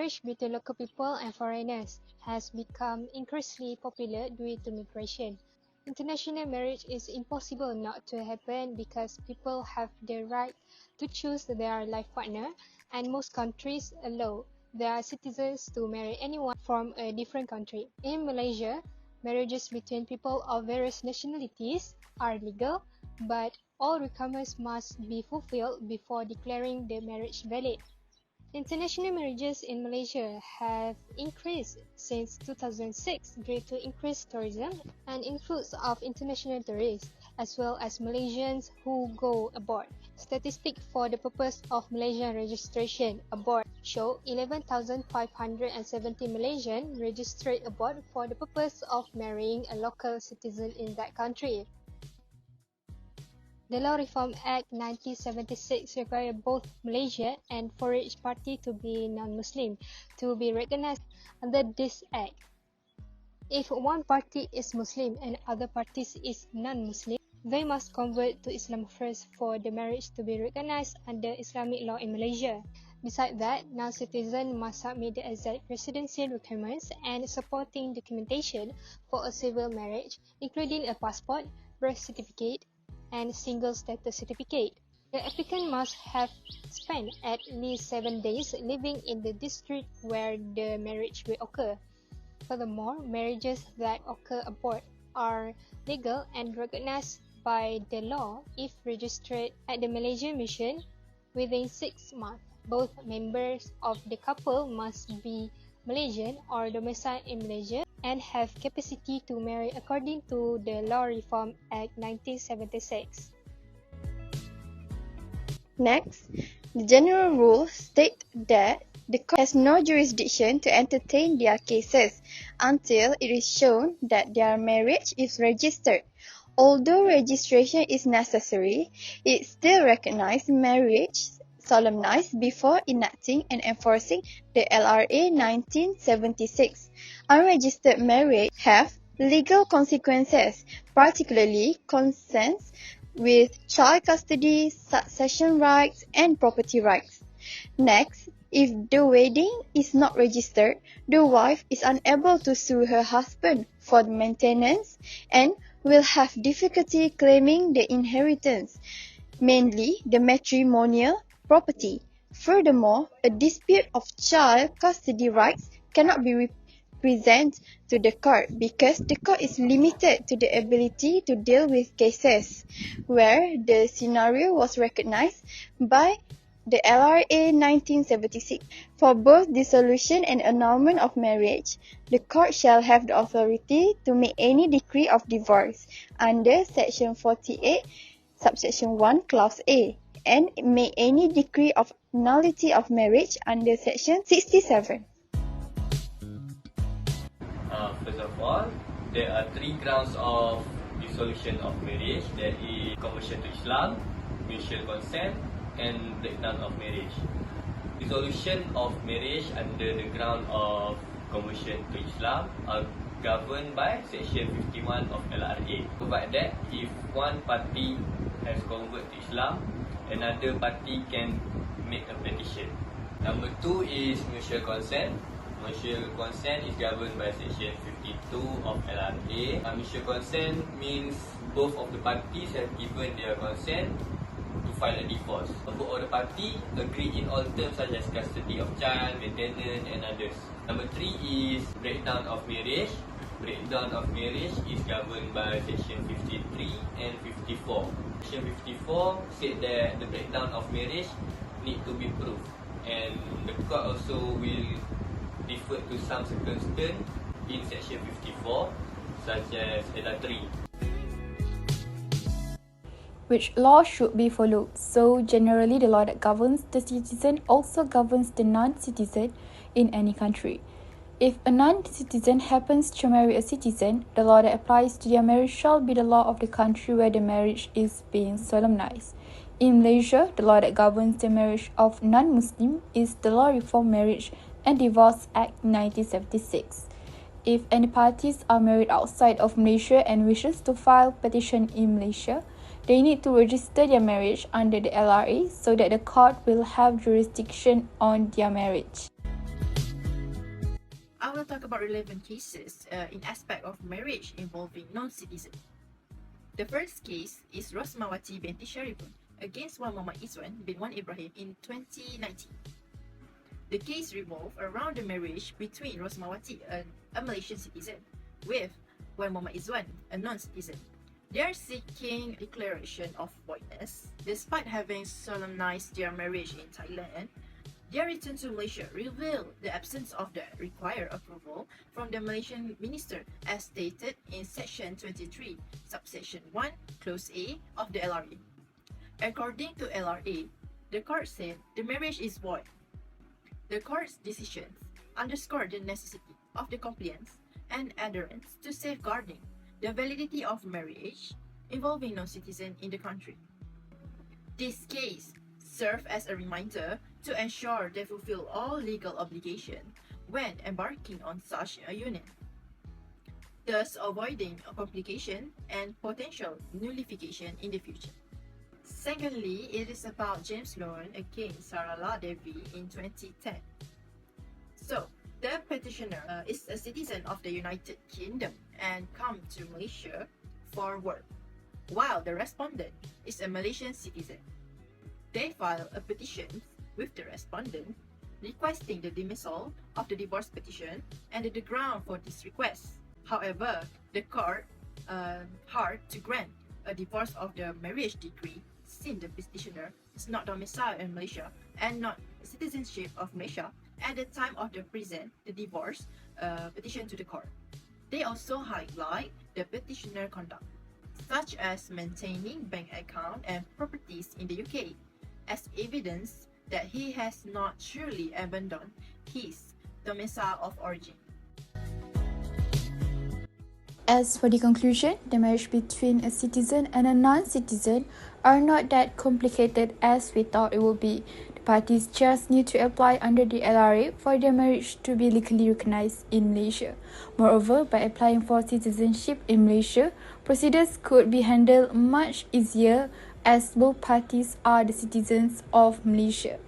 marriage between local people and foreigners has become increasingly popular due to migration. International marriage is impossible not to happen because people have the right to choose their life partner, and most countries allow their citizens to marry anyone from a different country. In Malaysia, marriages between people of various nationalities are legal, but all requirements must be fulfilled before declaring the marriage valid. International marriages in Malaysia have increased since 2006 due to increased tourism and influx of international tourists, as well as Malaysians who go abroad. Statistics for the purpose of Malaysian registration abroad show 11,570 Malaysians registered abroad for the purpose of marrying a local citizen in that country. The Law Reform Act 1976 required both Malaysia and for each party to be non-Muslim to be recognized under this act. If one party is Muslim and other parties is non-Muslim, they must convert to Islam first for the marriage to be recognized under Islamic law in Malaysia. Besides that, non-citizens must submit the exact residency requirements and supporting documentation for a civil marriage, including a passport, birth certificate, and single status certificate. The applicant must have spent at least 7 days living in the district where the marriage will occur. Furthermore, marriages that occur abroad are legal and recognized by the law if registered at the Malaysian Mission within 6 months. Both members of the couple must be Malaysian or domiciled in Malaysia and have capacity to marry according to the Law Reform Act 1976. Next, the general rules state that the court has no jurisdiction to entertain their cases until it is shown that their marriage is registered. Although registration is necessary, it still recognizes marriage solemnized before enacting and enforcing the LRA 1976. Unregistered marriage have legal consequences, particularly consents with child custody, succession rights, and property rights. Next, if the wedding is not registered, the wife is unable to sue her husband for the maintenance and will have difficulty claiming the inheritance, mainly the matrimonial property. Furthermore, a dispute of child custody rights cannot be presented to the court because the court is limited to the ability to deal with cases where the scenario was recognized by the LRA 1976. For both dissolution and annulment of marriage, the court shall have the authority to make any decree of divorce under Section 48, Subsection 1, Clause A, and make any decree of nullity of marriage under Section 67. First of all, there are 3 grounds of dissolution of marriage. That is conversion to Islam, mutual consent, and breakdown of marriage. Dissolution of marriage under the ground of conversion to Islam are governed by Section 51 of LRA. Provide that if one party has converted to Islam, another party can make a petition. Number 2 is mutual consent. Mutual consent is governed by Section 52 of LRA. Mutual consent means both of the parties have given their consent to file a divorce. Both of the parties agree in all terms such as custody of child, maintenance, and others. Number 3 is breakdown of marriage. Breakdown of marriage is governed by Section 53 and 54. Section 54 said that the breakdown of marriage need to be proved, and the court also will refer to some circumstances in Section 54, such as adultery. Which law should be followed? So generally, the law that governs the citizen also governs the non-citizen in any country. If a non-citizen happens to marry a citizen, the law that applies to their marriage shall be the law of the country where the marriage is being solemnized. In Malaysia, the law that governs the marriage of non-Muslim is the Law Reform Marriage and Divorce Act 1976. If any parties are married outside of Malaysia and wishes to file petition in Malaysia, they need to register their marriage under the LRA so that the court will have jurisdiction on their marriage. we'll talk about relevant cases in aspect of marriage involving non-citizen. The first case is Rosmawati binti Sharifun against Wan Muhammad Izwan bin Wan Ibrahim in 2019. The case revolved around the marriage between Rosmawati, a Malaysian citizen, with Wan Muhammad Izwan, a non-citizen. They are seeking declaration of voidness despite having solemnized their marriage in Thailand. Their return to Malaysia revealed the absence of the required approval from the Malaysian minister as stated in section 23, subsection 1, clause A of the LRA. According to LRA, the court said the marriage is void. The court's decisions underscore the necessity of the compliance and adherence to safeguarding the validity of marriage involving non-citizen in the country. This case served as a reminder to ensure they fulfill all legal obligations when embarking on such a union, thus avoiding a complication and potential nullification in the future. Secondly, it is about James Loan against Sarala Devi in 2010. So, the petitioner is a citizen of the United Kingdom and come to Malaysia for work, while the respondent is a Malaysian citizen. They file a petition with the respondent requesting the dismissal of the divorce petition and the ground for this request. However, the court hard to grant a divorce of the marriage decree since the petitioner is not domiciled in Malaysia and not citizenship of Malaysia at the time of the present the divorce petition to the court. They also highlight the petitioner conduct, such as maintaining bank account and properties in the UK, as evidence that he has not truly abandoned his domicile of origin. As for the conclusion, the marriage between a citizen and a non-citizen are not that complicated as we thought it would be. The parties just need to apply under the LRA for their marriage to be legally recognized in Malaysia. Moreover, by applying for citizenship in Malaysia, procedures could be handled much easier as both parties are the citizens of Malaysia.